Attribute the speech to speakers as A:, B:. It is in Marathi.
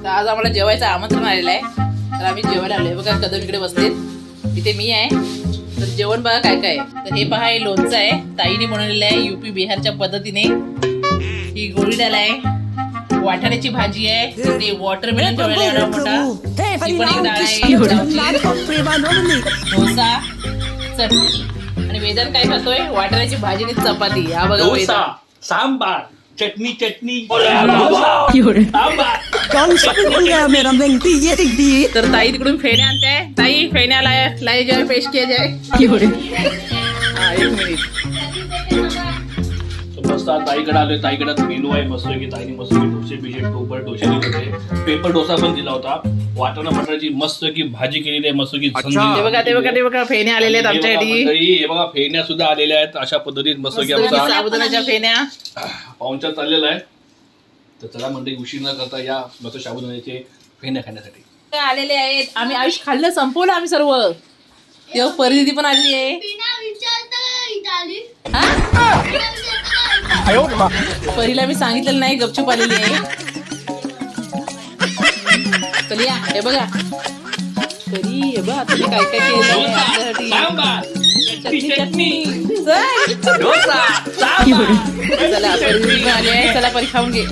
A: तर आज आम्हाला जेवायचं आमंत्रण आलेलं आहे, तर आम्ही जेवायला आलोय. बघा कदम इकडे बसलेत, इथे मी आहे. तर जेवण बघा काय काय आहे. तर हे पहा, हे लोणचं आहे, ताईने बनवलेलं आहे UP बिहारच्या पद्धतीने. ही गोळी डाळ आहे, वाटाण्याची भाजी आहे, तिथे वॉटरमेलन ठेवलेला आहे मोठा, ही पण एक डाळ आहे, डोसा, चटणी. आणि वेदन काय खातोय? वाटाण्याची भाजी आणि चपाती. हा बघा
B: डोसा, सांबार, चटनी चटनी,
A: तर ताई तिकडून फेण्या आणते. ताई फेण्या लाई जाय पेश किया जाय. हा, 1 मिनिट.
B: मस्त ताईकडे आलोय. ताईकडे मेनू आहे मस्त की ताईने मस्त डोसे बिशे डोसे दिले होते. पेपर डोसा पण दिला होता. वाटाणा मटारची मस्त की भाजी केलेली आहे, मस्त की
A: ते बघा फेण्या आलेल्या आहेत आमच्यासाठी.
B: हे बघा फेण्या सुद्धा आलेल्या आहेत अशा पद्धतीत मस्त की आमचा
A: साबुदाण्याच्या फेण्या.
B: पाहुणचार चाललेला आहे. तर चला मंडळी, उशीर न करता या मस्त साबुदाण्याचे फेण्या खाण्यासाठी
A: आलेले आहेत. आम्ही आयुष खाल्लं, संपवलं आम्ही सर्व. तेव्हा परिस्थिती पण आलेली आहे. परीला मी सांगितलेलं नाही, गपचूप आलेली आहे. चल या, हे बघा परी, हे बघा तुम्ही काय काय केलं आहे आपल्यासाठी. चटणी. चल.
B: डोसा,
A: चला परी आली आहे, चला परी खाऊन घे.